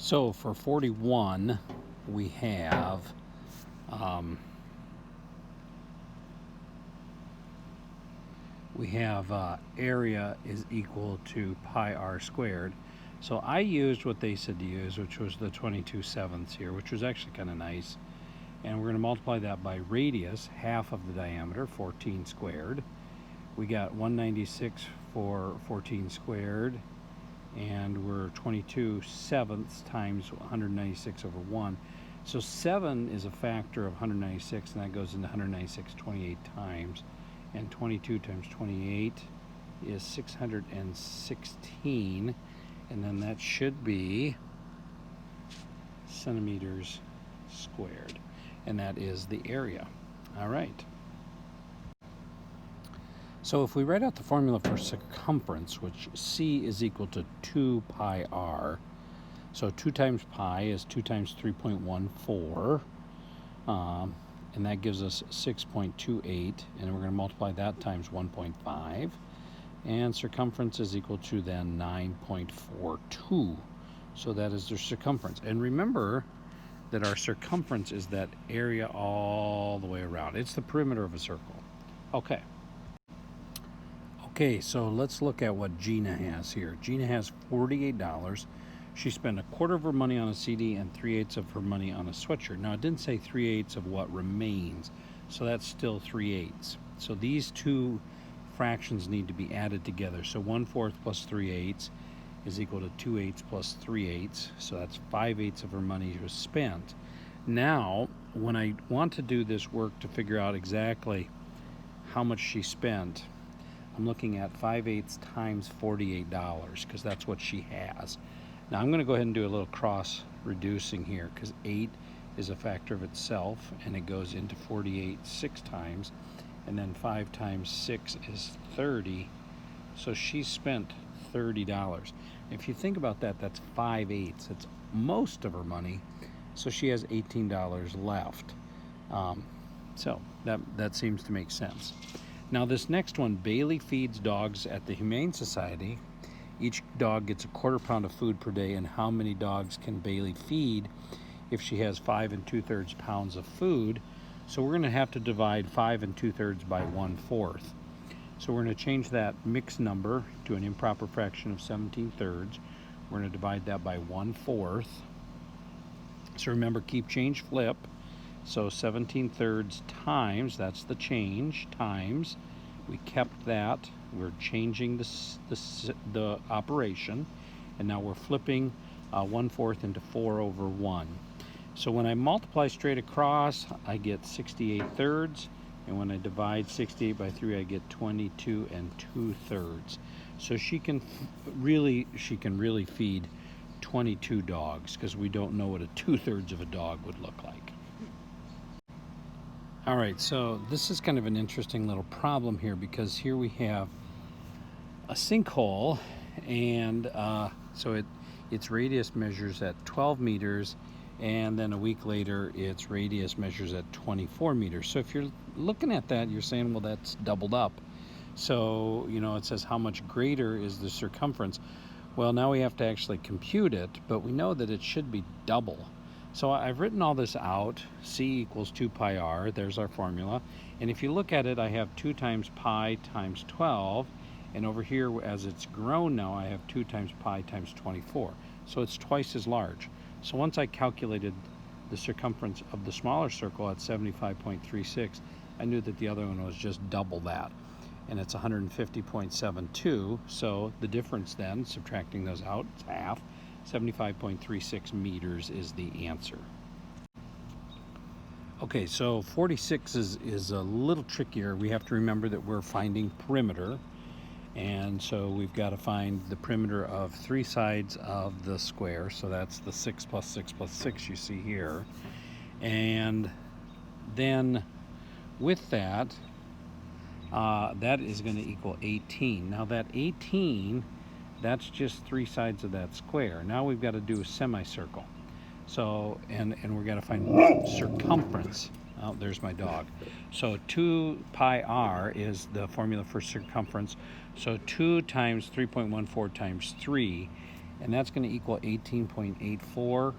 So for 41, we have area is equal to pi r squared. So I used what they said to use, which was the 22/7 here, which was actually kind of nice. And we're going to multiply that by radius, half of the diameter, 14 squared. We got 196 for 14 squared, and we're 22/7 times 196 over 1. So 7 is a factor of 196, and that goes into 196 28 times. And 22 times 28 is 616, and then that should be centimeters squared, and that is the area. All right. So if we write out the formula for circumference, which C is equal to 2 pi r, so 2 times pi is 2 times 3.14, and that gives us 6.28, and we're going to multiply that times 1.5, and circumference is equal to then 9.42. So that is the circumference. And remember that our circumference is that area all the way around. It's the perimeter of a circle. Okay. Okay, so let's look at what Gina has here. Gina has $48. She spent a quarter of her money on a CD and 3/8 of her money on a sweatshirt. Now, it didn't say 3/8 of what remains, so that's still 3/8. So these two fractions need to be added together. So 1/4 plus 3/8 is equal to 2/8 plus 3/8. So that's 5/8 of her money was spent. Now, when I want to do this work to figure out exactly how much she spent, I'm looking at 5/8 times $48, because that's what she has. Now I'm going to go ahead and do a little cross reducing here, because 8 is a factor of itself, and it goes into 48 6 times, and then 5 times 6 is 30. So she spent $30. If you think about that, that's 5/8. It's most of her money, so she has $18 left. So that seems to make sense. Now this next one, Bailey feeds dogs at the Humane Society. Each dog gets a quarter pound of food per day, and how many dogs can Bailey feed if she has 5 2/3 pounds of food? So we're going to have to divide 5 2/3 by 1/4. So we're going to change that mixed number to an improper fraction of 17/3. We're going to divide that by 1/4. So remember, keep change flip. So 17/3 times, that's the change, times, we kept that. We're changing the operation, and now we're flipping 1/4 into 4/1. So when I multiply straight across, I get 68/3, and when I divide 68 by 3, I get 22 2/3. So she can really feed 22 dogs, because we don't know what a 2/3 of a dog would look like. All right, so this is kind of an interesting little problem here, because here we have a sinkhole, and so its radius measures at 12 meters, and then a week later its radius measures at 24 meters. So if you're looking at that, you're saying, well, that's doubled up. So, it says how much greater is the circumference. Well, now we have to actually compute it, but we know that it should be double. So I've written all this out. C equals 2 pi r. There's our formula. And if you look at it, I have 2 times pi times 12. And over here, as it's grown now, I have 2 times pi times 24. So it's twice as large. So once I calculated the circumference of the smaller circle at 75.36, I knew that the other one was just double that. And it's 150.72. So the difference then, subtracting those out, it's half. 75.36 meters is the answer. Okay, so 46 is a little trickier. We have to remember that we're finding perimeter, and so we've got to find the perimeter of 3 sides of the square. So that's the 6 plus 6 plus 6 you see here. And then with that, that is going to equal 18. Now that 18, that's just 3 sides of that square. Now we've got to do a semicircle. So, and we're going to find circumference. Oh, there's my dog. So 2 pi r is the formula for circumference. So 2 times 3.14 times 3 and that's going to equal 18.84.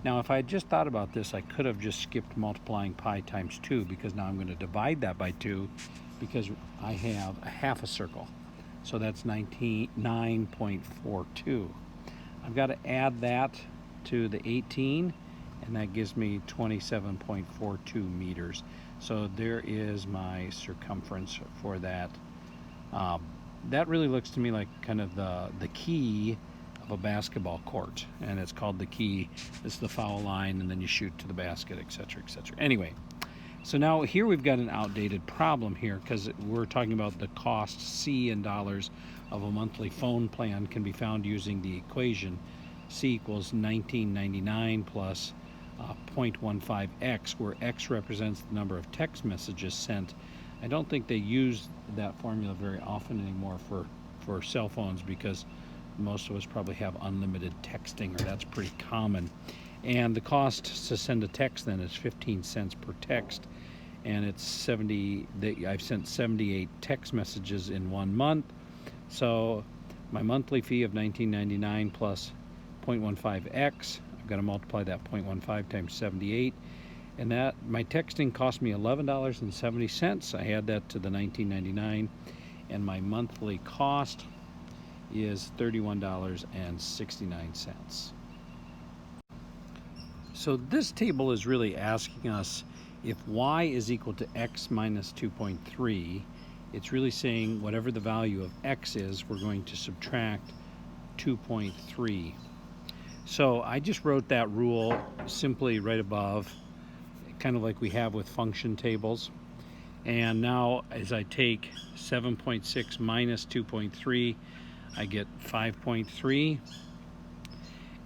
Now, if I had just thought about this, I could have just skipped multiplying pi times 2, because now I'm going to divide that by 2 because I have a half a circle. So that's 9.42. I've got to add that to the 18, and that gives me 27.42 meters. So there is my circumference for that. That really looks to me like kind of the key of a basketball court, and it's called the key. It's the foul line, and then you shoot to the basket, etc., etc. Anyway, so now here we've got an outdated problem here, because we're talking about the cost C in dollars of a monthly phone plan can be found using the equation C equals $19.99 plus 0.15x, where x represents the number of text messages sent. I don't think they use that formula very often anymore for cell phones, because most of us probably have unlimited texting, or that's pretty common. And the cost to send a text then is 15 cents per text, and it's 70. I've sent 78 text messages in 1 month, so my monthly fee of $19.99 plus 0.15x, I've got to multiply that 0.15 times 78, and that my texting cost me $11.70. I add that to the $19.99, and my monthly cost is $31.69. So this table is really asking us if y is equal to x minus 2.3. It's really saying whatever the value of x is, we're going to subtract 2.3. So I just wrote that rule simply right above, kind of like we have with function tables. And now as I take 7.6 minus 2.3, I get 5.3.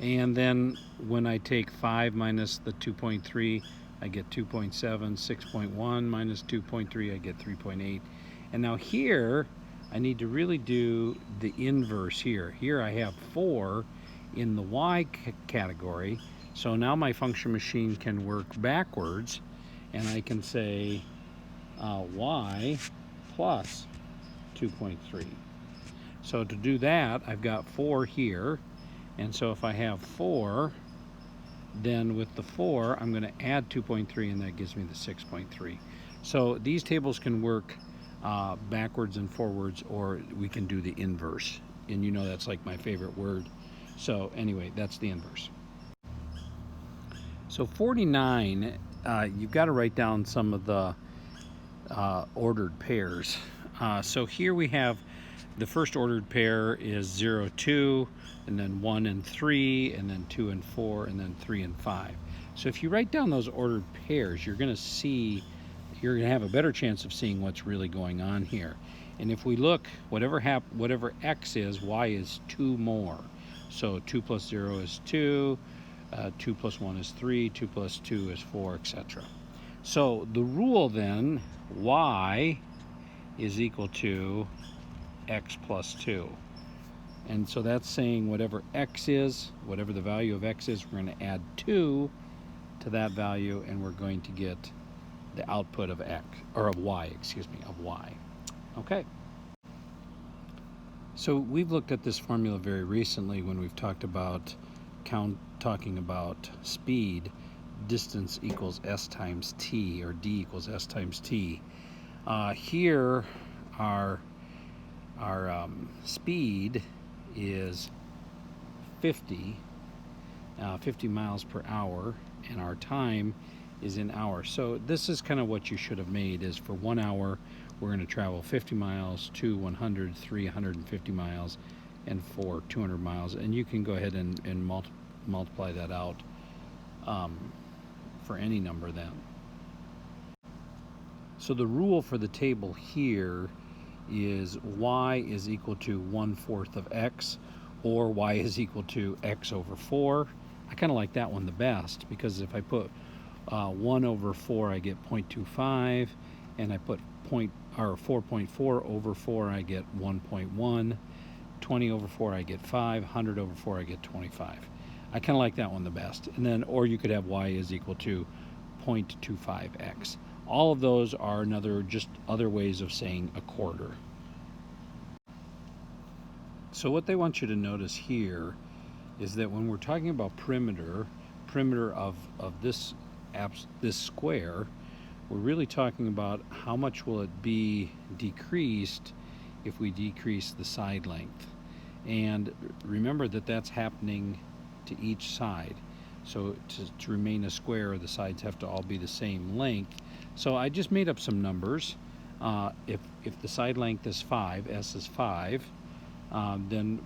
And then when I take 5 minus the 2.3, I get 2.7. 6.1 minus 2.3, I get 3.8. And now here, I need to really do the inverse here. Here I have 4 in the y category. So now my function machine can work backwards, and I can say y plus 2.3. So to do that, I've got 4 here, and so if I have 4, then with the 4, I'm going to add 2.3, and that gives me the 6.3. So these tables can work backwards and forwards, or we can do the inverse. And you know that's like my favorite word. So anyway, that's the inverse. So 49, you've got to write down some of the ordered pairs. So here we have the first ordered pair is 0, 2, and then 1 and 3, and then 2 and 4, and then 3 and 5. So if you write down those ordered pairs, you're going to have a better chance of seeing what's really going on here. And if we look, whatever x is, y is 2 more. So 2 plus 0 is 2, 2 plus 1 is 3, 2 plus 2 is 4, etc. So the rule then, y is equal to x plus 2. And so that's saying whatever x is, whatever the value of x is, we're going to add 2 to that value, and we're going to get the output of x, or of y, excuse me, of y. Okay. So we've looked at this formula very recently when we've talked about talking about speed. Distance equals s times t, or d equals s times t. Here our speed is 50 miles per hour, and our time is in hours. So this is kind of what you should have made, is for 1 hour we're going to travel 50 miles, 2 100, 3 150 miles, and 4 200 miles. And you can go ahead and multiply that out for any number then. So the rule for the table here is y is equal to 1/4 of x, or y is equal to x over 4. I kind of like that one the best, because if I put 1 over 4, I get 0.25, and I put 4.4 over 4, I get 1.1, 20 over 4, I get 5, 100 over 4, I get 25. I kind of like that one the best. And then, or you could have y is equal to 0.25x. All of those are just other ways of saying a quarter. So what they want you to notice here is that when we're talking about perimeter of this square, we're really talking about how much will it be decreased if we decrease the side length. And remember that that's happening to each side. So to remain a square, the sides have to all be the same length. So I just made up some numbers. If the side length is 5, S is 5, then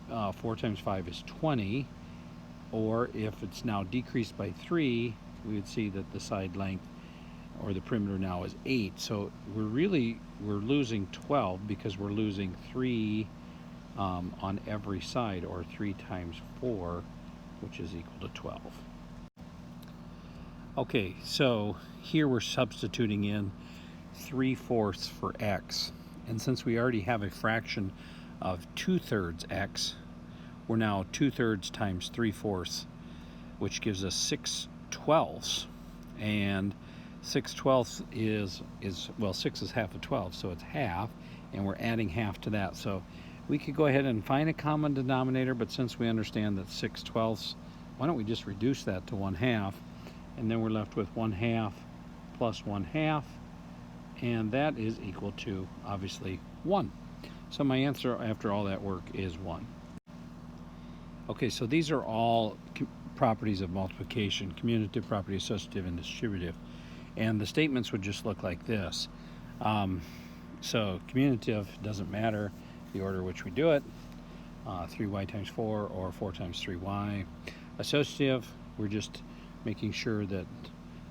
4 times 5 is 20. Or if it's now decreased by 3, we would see that the side length or the perimeter now is 8. So we're losing 12 because we're losing 3 on every side, or 3 times 4, which is equal to 12. Okay, so here we're substituting in 3/4 for x. And since we already have a fraction of 2/3 x, we're now 2/3 times 3/4, which gives us 6/12. And 6/12 is well, 6 is half of 12, so it's half, and we're adding half to that. So we could go ahead and find a common denominator, but since we understand that 6/12, why don't we just reduce that to 1/2, and then we're left with 1/2 plus 1/2, and that is equal to, obviously, 1. So my answer after all that work is 1. Okay, so these are all properties of multiplication: commutative, property, associative, and distributive. And the statements would just look like this. So commutative doesn't matter the order in which we do it, 3y times 4 or 4 times 3y. Associative, we're just making sure that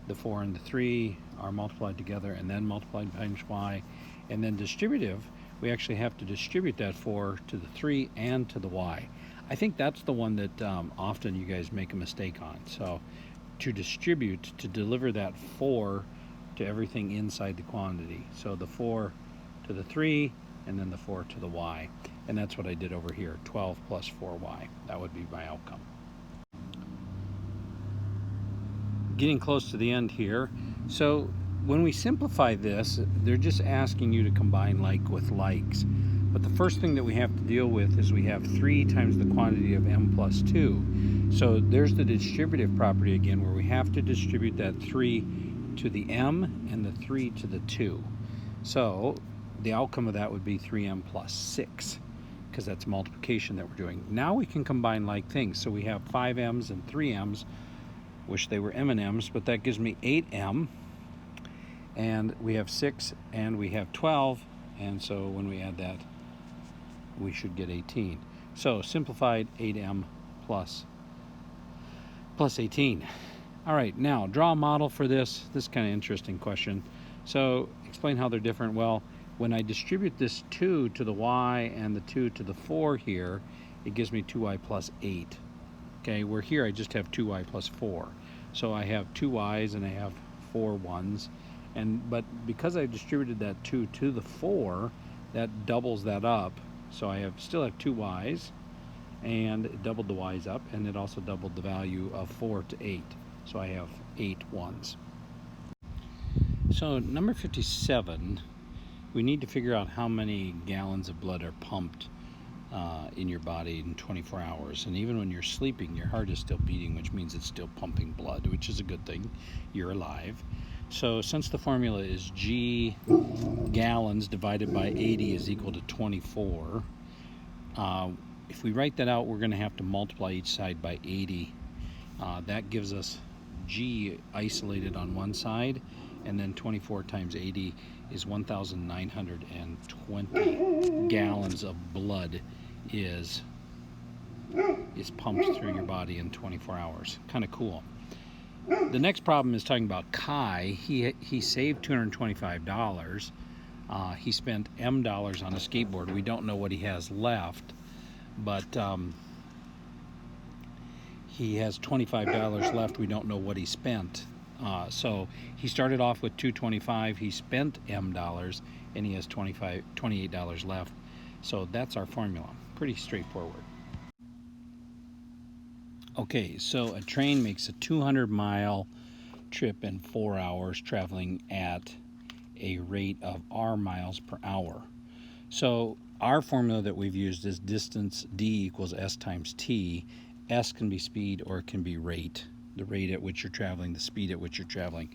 the 4 and the 3 are multiplied together and then multiplied times y. And then distributive, we actually have to distribute that 4 to the 3 and to the y. I think that's the one that often you guys make a mistake on. So to distribute, to deliver that 4 to everything inside the quantity. So the 4 to the 3, and then the 4 to the y. And that's what I did over here, 12 plus 4y. That would be my outcome. Getting close to the end here. So when we simplify this, they're just asking you to combine like with likes. But the first thing that we have to deal with is we have 3 times the quantity of m plus 2. So there's the distributive property again, where we have to distribute that 3 to the m and the 3 to the 2. So the outcome of that would be 3m plus 6, because that's multiplication that we're doing. Now we can combine like things. So we have 5m's and 3m's. Wish they were m&m's, but that gives me 8m. And we have 6 and we have 12. And so when we add that, we should get 18. So simplified 8m plus 18. All right, now draw a model for this. This is kind of interesting question. So explain how they're different. Well, when I distribute this 2 to the y and the 2 to the 4 here, it gives me 2y plus 8. Okay, where here I just have 2y plus 4. So I have 2 y's and I have 4 1's. But because I distributed that 2 to the 4, that doubles that up. So I still have 2 y's, and it doubled the y's up, and it also doubled the value of 4 to 8. So I have 8 1's. So number 57, we need to figure out how many gallons of blood are pumped in your body in 24 hours. And even when you're sleeping, your heart is still beating, which means it's still pumping blood, which is a good thing. You're alive. So since the formula is G gallons divided by 80 is equal to 24, if we write that out, we're going to have to multiply each side by 80. That gives us G isolated on one side, and then 24 times 80 is 1,920 gallons of blood is pumped through your body in 24 hours. Kind of cool. The next problem is talking about Kai. He saved $225. He spent M dollars on a skateboard. We don't know what he has left, but he has $25 left. We don't know what he spent. So he started off with $225. He spent M dollars, and he has $28 left. So that's our formula. Pretty straightforward. Okay, so a train makes a 200-mile trip in 4 hours, traveling at a rate of r miles per hour. So our formula that we've used is distance d equals s times t, S can be speed or it can be rate, the rate at which you're traveling, the speed at which you're traveling.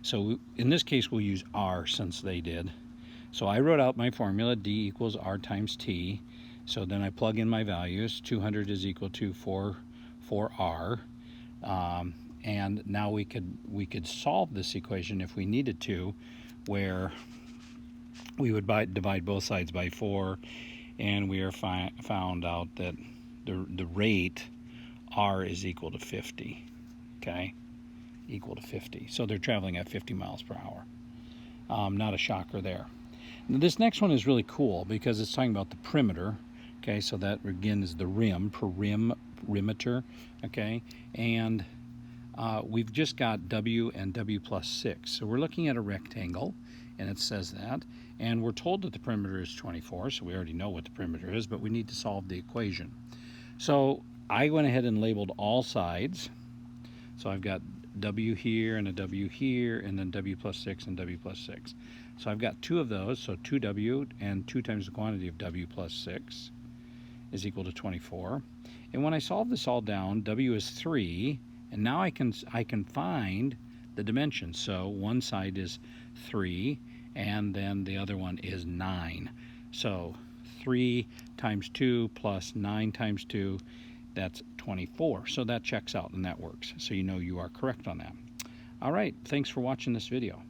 So in this case, we'll use R since they did. So I wrote out my formula, D equals R times T. So then I plug in my values. 200 is equal to 4R. And now we could solve this equation if we needed to, where we would divide both sides by 4, and we are found out that the rate R is equal to 50. Okay, equal to 50. So they're traveling at 50 miles per hour. Not a shocker there. Now, this next one is really cool because it's talking about the perimeter. Okay, so that again is the rim, perimeter. Okay, and we've just got W and W plus 6. So we're looking at a rectangle, and it says that. And we're told that the perimeter is 24, so we already know what the perimeter is, but we need to solve the equation. So I went ahead and labeled all sides. So I've got W here and a W here, and then W plus 6 and W plus 6. So I've got 2 of those, so 2W, and 2 times the quantity of W plus 6 is equal to 24. And when I solve this all down, W is 3, and now I can find the dimensions. So one side is 3, and then the other one is 9. So 3 times 2 plus 9 times 2, that's 24. So that checks out and that works. So you know you are correct on that. All right, thanks for watching this video.